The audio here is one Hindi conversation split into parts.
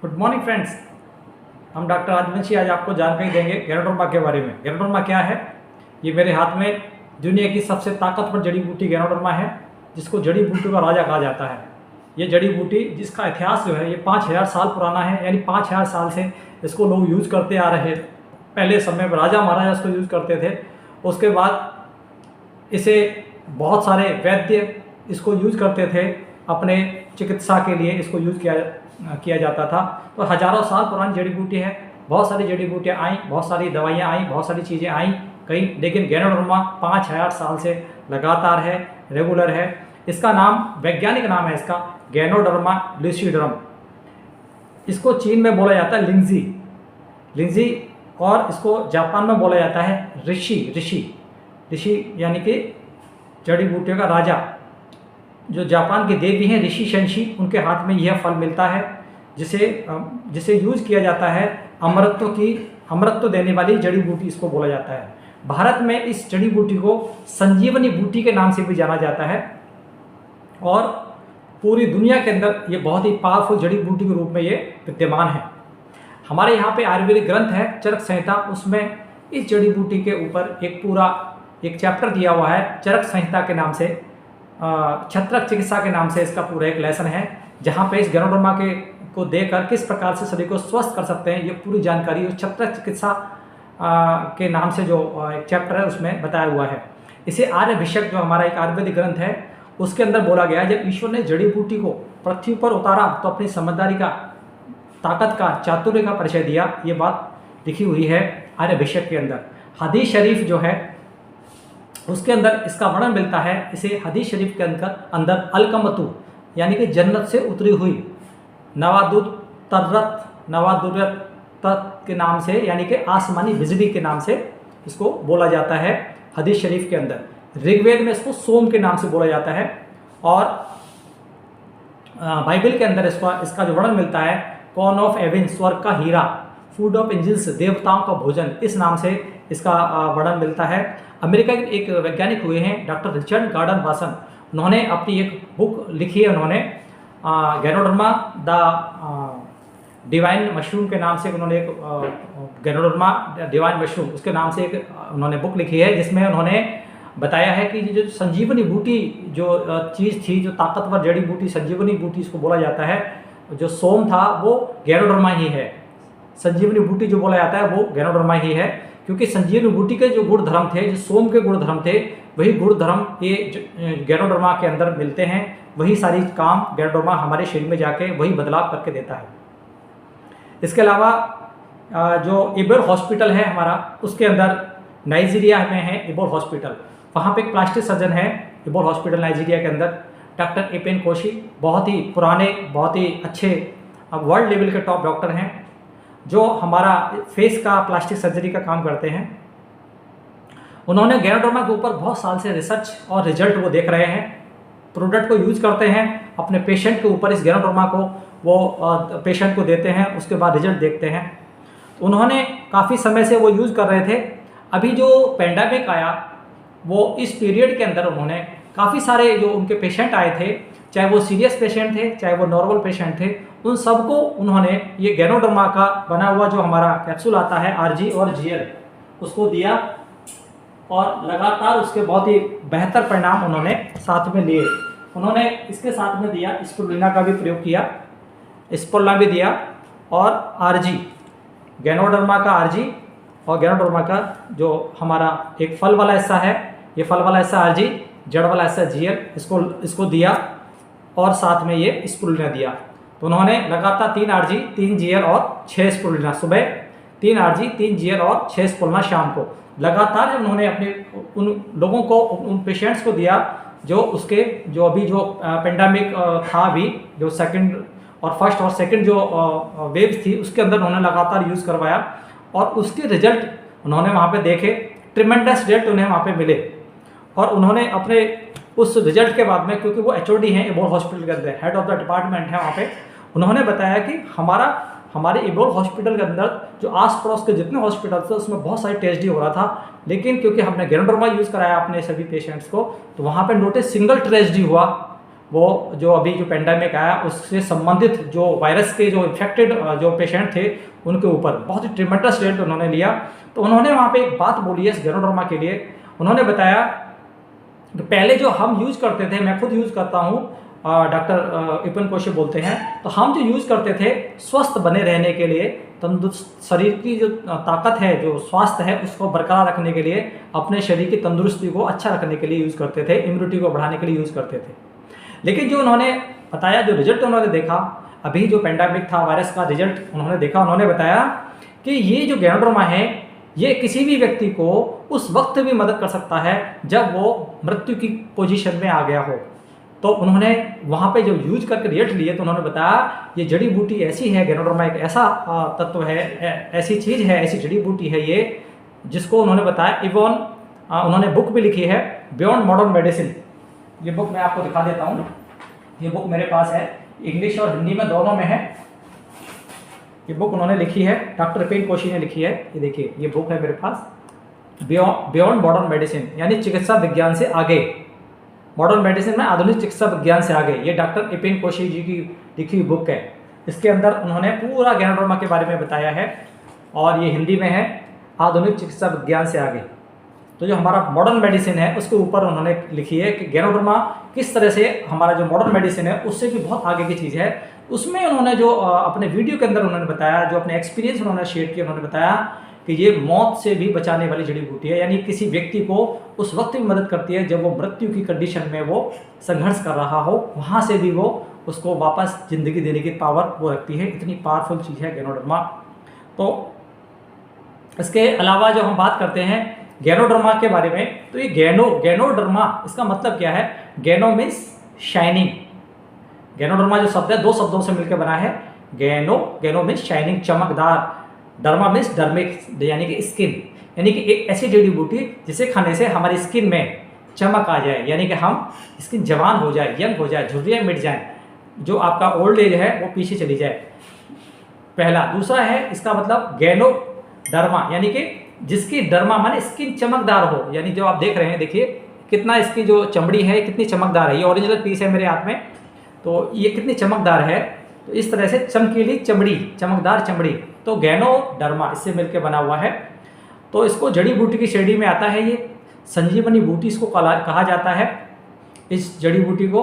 Good morning friends. हम डॉक्टर राजवंशी आज आपको जानकारी देंगे गैनोडर्मा के बारे में। गैनोडर्मा क्या है? ये मेरे हाथ में दुनिया की सबसे ताकतवर जड़ी बूटी गैनोडर्मा है, जिसको जड़ी बूटी का राजा कहा जाता है। ये जड़ी बूटी जिसका इतिहास जो है ये 5000 साल पुराना है, यानी 5000 साल से इसको लोग यूज़ करते आ रहे। पहले समय में राजा महाराजा इसको यूज़ करते थे। उसके बाद इसे बहुत सारे वैद्य इसको यूज़ करते थे, अपने चिकित्सा के लिए इसको यूज़ किया जाता था। तो हज़ारों साल पुरानी जड़ी बूटी है। बहुत सारी जड़ी बूटियाँ आई, बहुत सारी दवाइयाँ आई, बहुत सारी चीज़ें आई कई, लेकिन गैनोडर्मा 5000 साल से लगातार है, रेगुलर है। इसका नाम, वैज्ञानिक नाम है इसका गैनोडर्मा लुसिडरम। इसको चीन में बोला जाता है लिंजी, और इसको जापान में बोला जाता है ऋषि यानी कि जड़ी बूटियों का राजा। जो जापान की देवी हैं ऋषि शंशी, उनके हाथ में यह फल मिलता है, जिसे यूज़ किया जाता है। अमरत्व देने वाली जड़ी बूटी इसको बोला जाता है। भारत में इस जड़ी बूटी को संजीवनी बूटी के नाम से भी जाना जाता है, और पूरी दुनिया के अंदर ये बहुत ही पावरफुल जड़ी बूटी के रूप में ये विद्यमान है। हमारे यहाँ पे आयुर्वेदिक ग्रंथ है चरक संहिता, उसमें इस जड़ी बूटी के ऊपर एक चैप्टर दिया हुआ है चरक संहिता के नाम से। छत्रक चिकित्सा के नाम से इसका पूरा एक लेसन है, जहाँ पे इस गैनोडर्मा को देकर किस प्रकार से शरीर को स्वस्थ कर सकते हैं, ये पूरी जानकारी उस छत्रक चिकित्सा के नाम से जो एक चैप्टर है उसमें बताया हुआ है। इसे आर्यभिषक, जो हमारा एक आयुर्वेदिक ग्रंथ है, उसके अंदर बोला गया है जब ईश्वर ने जड़ी बूटी को पृथ्वी पर उतारा तो अपनी समझदारी का, ताकत का, चातुर्य का परिचय दिया। ये बात लिखी हुई है आर्यभिषक के अंदर। हदीस शरीफ जो है उसके अंदर इसका वर्णन मिलता है। इसे हदीस शरीफ के अंदर अलकमतु यानी कि जन्नत से उतरी हुई नवादुर्रत के नाम से, यानी कि आसमानी बिजली के नाम से इसको बोला जाता है हदीस शरीफ के अंदर। ऋग्वेद में इसको सोम के नाम से बोला जाता है, और बाइबल के अंदर इसका जो वर्णन मिलता है कॉर्न ऑफ एविन, स्वर्ग का हीरा, फूड ऑफ एंजल्स, देवताओं का भोजन, इस नाम से इसका वर्णन मिलता है। अमेरिका के एक वैज्ञानिक हुए हैं डॉक्टर रिचर्ड गार्डन वासन, उन्होंने अपनी एक बुक लिखी है। उन्होंने गैनोडर्मा द डिवाइन मशरूम के नाम से उन्होंने एक गैनोडर्मा डिवाइन मशरूम उसके नाम से एक उन्होंने बुक लिखी है, जिसमें उन्होंने बताया है कि जो संजीवनी बूटी जो चीज़ थी, जो ताकतवर जड़ी बूटी संजीवनी बूटी इसको बोला जाता है, जो सोम था वो गैनोडर्मा ही है। संजीवनी बूटी जो बोला जाता है वो गैनोडर्मा ही है, क्योंकि संजीवनी बूटी के जो गुण धर्म थे, जो सोम के गुण धर्म थे, वही गुण धर्म ये गैनोडर्मा के अंदर मिलते हैं। वही सारी काम गैनोडर्मा हमारे शरीर में जाके वही बदलाव करके देता है। इसके अलावा जो इबोर हॉस्पिटल है हमारा, उसके अंदर नाइजीरिया में है इबोर हॉस्पिटल। वहाँ पे एक प्लास्टिक सर्जन है इबोर हॉस्पिटल नाइजीरिया के अंदर, डॉक्टर एपेन कोशी। बहुत ही पुराने, बहुत ही अच्छे, वर्ल्ड लेवल के टॉप डॉक्टर हैं, जो हमारा फेस का प्लास्टिक सर्जरी का काम करते हैं। उन्होंने गैनोडर्मा के ऊपर बहुत साल से रिसर्च और रिजल्ट वो देख रहे हैं, प्रोडक्ट को यूज़ करते हैं अपने पेशेंट के ऊपर। इस गैनोडर्मा को वो पेशेंट को देते हैं, उसके बाद रिजल्ट देखते हैं। उन्होंने काफ़ी समय से वो यूज़ कर रहे थे। अभी जो पैंडेमिक आया, वो इस पीरियड के अंदर उन्होंने काफ़ी सारे जो उनके पेशेंट आए थे, चाहे वो सीरियस पेशेंट थे, चाहे वो नॉर्मल पेशेंट थे, उन सबको उन्होंने ये गैनोडर्मा का बना हुआ जो हमारा कैप्सूल आता है RG और GL, उसको दिया, और लगातार उसके बहुत ही बेहतर परिणाम उन्होंने साथ में लिए। उन्होंने इसके साथ में दिया स्पिरुलिना का भी प्रयोग किया, स्पिरुलिना भी दिया, और RG, गैनोडर्मा का RG और गैनोडर्मा का जो हमारा एक फल वाला हिस्सा है, ये फल वाला हिस्सा RG, जड़ वाला हिस्सा GL, इसको दिया, और साथ में ये स्पिरुलिना दिया। तो उन्होंने लगातार 3 RG 3 GL और 6 स्पिरुलिना, सुबह 3 RG 3 GL और 6 स्पिरुलिना शाम को, लगातार जब उन्होंने अपने उन लोगों को, उन पेशेंट्स को दिया जो अभी जो पेंडेमिक था, अभी जो सेकंड और फर्स्ट और सेकंड जो वेव थी, उसके अंदर उन्होंने लगातार यूज़ करवाया, और उसके रिजल्ट उन्होंने वहाँ पे देखे। ट्रिमेंडस रिजल्ट उन्हें वहाँ पे मिले, और उन्होंने अपने उस रिजल्ट के बाद में, क्योंकि वो HOD हैं इबोर हॉस्पिटल के अंदर, हेड ऑफ द डिपार्टमेंट है वहाँ पे, उन्होंने बताया कि हमारे इबोर हॉस्पिटल के अंदर जो आस पड़ोस के जितने हॉस्पिटल थे उसमें बहुत सारी TSD हो रहा था, लेकिन क्योंकि हमने गैनोडर्मा यूज़ कराया अपने सभी पेशेंट्स को, तो वहाँ पे नोटिस सिंगल TSD हुआ, वो जो अभी जो पेंडेमिक आया उससे संबंधित जो वायरस के जो इन्फेक्टेड जो पेशेंट थे उनके ऊपर बहुत ही ट्रिमेंडस रिजल्ट उन्होंने लिया। तो उन्होंने वहाँ पे एक बात बोली है इस गैनोडर्मा के लिए। उन्होंने बताया कि पहले जो हम यूज़ करते थे, मैं खुद यूज़ करता हूँ, डॉक्टर इपन कोशे बोलते हैं, तो हम जो यूज़ करते थे स्वस्थ बने रहने के लिए, तंदुरुस्त शरीर की जो ताकत है, जो स्वास्थ्य है, उसको बरकरार रखने के लिए, अपने शरीर की तंदुरुस्ती को अच्छा रखने के लिए यूज़ करते थे, इम्यूनिटी को बढ़ाने के लिए यूज़ करते थे। लेकिन जो उन्होंने बताया, जो रिजल्ट उन्होंने देखा, अभी जो पेंडेमिक था वायरस का रिजल्ट उन्होंने देखा, उन्होंने बताया कि ये जो गैनोडर्मा है ये किसी भी व्यक्ति को उस वक्त भी मदद कर सकता है जब वो मृत्यु की पोजीशन में आ गया हो। तो उन्होंने वहाँ पे जो यूज करके रिजल्ट लिए तो उन्होंने बताया ये जड़ी बूटी ऐसी है, गैनोडर्मा एक ऐसा तत्व है, ऐसी चीज़ है, ऐसी जड़ी बूटी है ये, जिसको उन्होंने बताया इवन उन्होंने बुक भी लिखी है बियॉन्ड मॉडर्न मेडिसिन। ये बुक मैं आपको दिखा देता हूँ। ये बुक मेरे पास है, इंग्लिश और हिंदी में दोनों में है। ये बुक उन्होंने लिखी है, डॉक्टर इपेन कोशी ने लिखी है। ये देखिए ये बुक है मेरे पास, बियॉन्ड मॉडर्न मेडिसिन, यानी चिकित्सा विज्ञान से आगे। मॉडर्न मेडिसिन में आधुनिक चिकित्सा विज्ञान से आगे, ये डॉक्टर इपेन कोशी जी की लिखी हुई बुक है। इसके अंदर उन्होंने पूरा गैनोडर्मा के बारे में बताया है और ये हिंदी में है, आधुनिक चिकित्सा विज्ञान से आगे। तो जो हमारा मॉडर्न मेडिसिन है उसके ऊपर उन्होंने लिखी है कि गैनोडर्मा किस तरह से हमारा जो मॉडर्न मेडिसिन है उससे भी बहुत आगे की चीज़ है। उसमें उन्होंने जो अपने वीडियो के अंदर उन्होंने बताया, जो अपने एक्सपीरियंस उन्होंने शेयर किया, उन्होंने बताया कि ये मौत से भी बचाने वाली जड़ी बूटी है, यानी किसी व्यक्ति को उस वक्त भी मदद करती है जब वो मृत्यु की कंडीशन में वो संघर्ष कर रहा हो, वहाँ से भी वो उसको वापस ज़िंदगी देने की पावर वो रखती है। इतनी पावरफुल चीज़ है गैनोडर्मा। तो इसके अलावा जो हम बात करते हैं गैनोडर्मा के बारे में, तो ये गैनोडर्मा इसका मतलब क्या है? गैनो मीन्स शाइनिंग। गैनोडर्मा जो शब्द है दो शब्दों से मिलकर बना है। गैनो मीन्स शाइनिंग, चमकदार। डर्मा मीन्स डर्मिक यानी कि स्किन, यानी कि एक ऐसी जड़ी बूटी जिसे खाने से हमारी स्किन में चमक आ जाए, यानी कि हम स्किन जवान हो जाए, यंग हो जाए, झुर्रियाँ मिट जाएं, जो आपका ओल्ड एज है वो पीछे चली जाए। पहला। दूसरा है इसका मतलब गैनोडर्मा, यानी कि जिसकी डर्मा माने स्किन चमकदार हो, यानी जो आप देख रहे हैं, देखिए कितना इसकी जो चमड़ी है कितनी चमकदार है। ये ओरिजिनल पीस है मेरे हाथ में, तो ये कितनी चमकदार है। तो इस तरह से चमकीली चमड़ी, चमकदार चमड़ी, तो गैनोडर्मा इससे मिलकर बना हुआ है। तो इसको जड़ी बूटी की श्रेणी में आता है। ये संजीवनी बूटी इसको कहा जाता है। इस जड़ी बूटी को,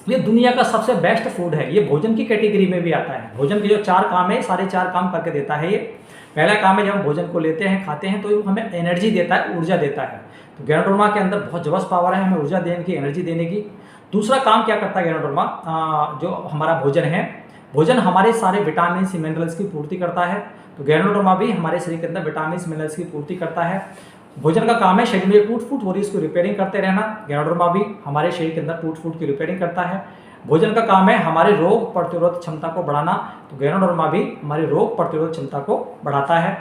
ये दुनिया का सबसे बेस्ट फूड है। ये भोजन की कैटेगरी में भी आता है। भोजन के जो 4 काम है, सारे 4 काम करके देता है ये। पहला काम है जब हम भोजन को लेते हैं, खाते हैं, तो ये हमें एनर्जी देता है, ऊर्जा देता है। तो गैनोडर्मा के अंदर बहुत जबरदस्त पावर है हमें ऊर्जा देने की, एनर्जी देने की। दूसरा काम क्या करता है गैनोडर्मा, जो हमारा भोजन है, भोजन हमारे सारे विटामिन मिनरल्स की पूर्ति करता है। तो गैनोडर्मा भी हमारे शरीर के अंदर विटामिन मिनरल्स की पूर्ति करता है। भोजन का काम है शरीर में टूट फूट हो रही है उसको रिपेयरिंग करते रहना। गैनोडर्मा भी हमारे शरीर के अंदर टूट फूट की रिपेयरिंग करता है। भोजन का काम है हमारे रोग प्रतिरोध क्षमता को बढ़ाना। तो गैनोडर्मा भी हमारी रोग प्रतिरोध क्षमता को बढ़ाता है।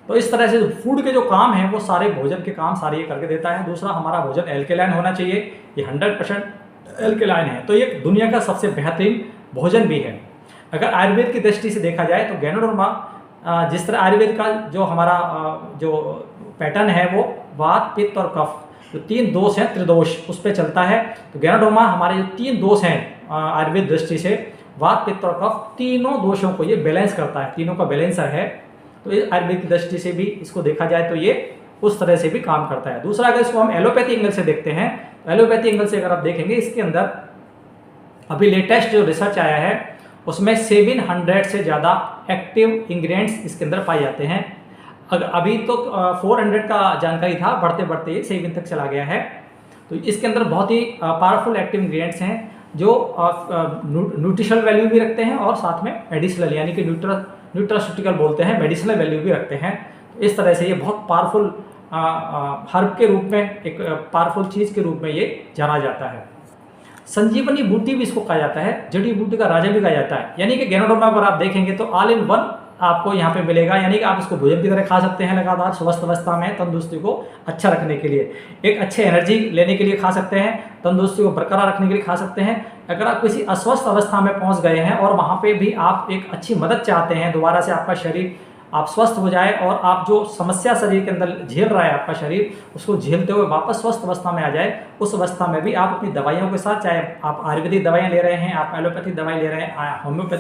तो इस तरह से फूड के जो काम हैं वो सारे भोजन के काम सारे ये करके देता है। दूसरा, हमारा भोजन एल्केलाइन होना चाहिए। ये 100% एल्केलाइन है, तो ये दुनिया का सबसे बेहतरीन भोजन भी है। अगर आयुर्वेद की दृष्टि से देखा जाए तो गैनोडर्मा, जिस तरह आयुर्वेद का जो हमारा जो पैटर्न है वो वात, पित्त और कफ, जो 3 दोष हैं, त्रिदोष, उस पर चलता है। तो गैनोडर्मा हमारे जो 3 दोष हैं आयुर्वेद दृष्टि से, वात, पित्त और कफ, तीनों दोषों को ये बैलेंस करता है, तीनों का बैलेंसर है। तो ये आयुर्वेद की दृष्टि से भी इसको देखा जाए तो ये उस तरह से भी काम करता है। दूसरा, अगर इसको हम एलोपैथी एंगल से देखते हैं तो एलोपैथी एंगल से अगर आप देखेंगे, इसके अंदर अभी लेटेस्ट जो रिसर्च आया है उसमें 700 से ज़्यादा एक्टिव इंग्रेडिएंट्स इसके अंदर पाए जाते हैं। अभी तो 400 का जानकारी था, बढ़ते बढ़ते ये 7 तक चला गया है। तो इसके अंदर बहुत ही पावरफुल एक्टिव इंग्रेडिएंट्स हैं जो न्यूट्रिशनल वैल्यू भी रखते हैं और साथ में मेडिसिनल, यानी कि न्यूट्रास्यूटिकल बोलते हैं, मेडिसिनल वैल्यू भी रखते हैं। तो इस तरह से ये बहुत पावरफुल हर्ब के रूप में, एक पावरफुल चीज़ के रूप में ये जाना जाता है। संजीवनी बूटी भी इसको कहा जाता है, जड़ी बूटी का राजा भी कहा जाता है। यानी कि गैनोडर्मा पर आप देखेंगे तो ऑल इन वन आपको यहाँ पे मिलेगा, यानी कि आप इसको भोजन की तरह खा सकते हैं लगातार स्वस्थ अवस्था में, तंदुरुस्ती को अच्छा रखने के लिए, एक अच्छे एनर्जी लेने के लिए खा सकते हैं, तंदुरुस्ती को बरकरार रखने के लिए खा सकते हैं। अगर आप किसी अस्वस्थ अवस्था में पहुँच गए हैं और वहाँ पर भी आप एक अच्छी मदद चाहते हैं, दोबारा से आपका शरीर आप स्वस्थ हो जाए और आप जो समस्या शरीर के अंदर झेल रहा है आपका शरीर, उसको झेलते हुए वापस स्वस्थ अवस्था में आ जाए। उस अवस्था में भी आप अपनी दवाइयों के साथ, चाहे आप आयुर्वेदिक दवाइयाँ ले रहे हैं, आप एलोपैथिक दवाई ले रहे हैं, होम्योपैथिक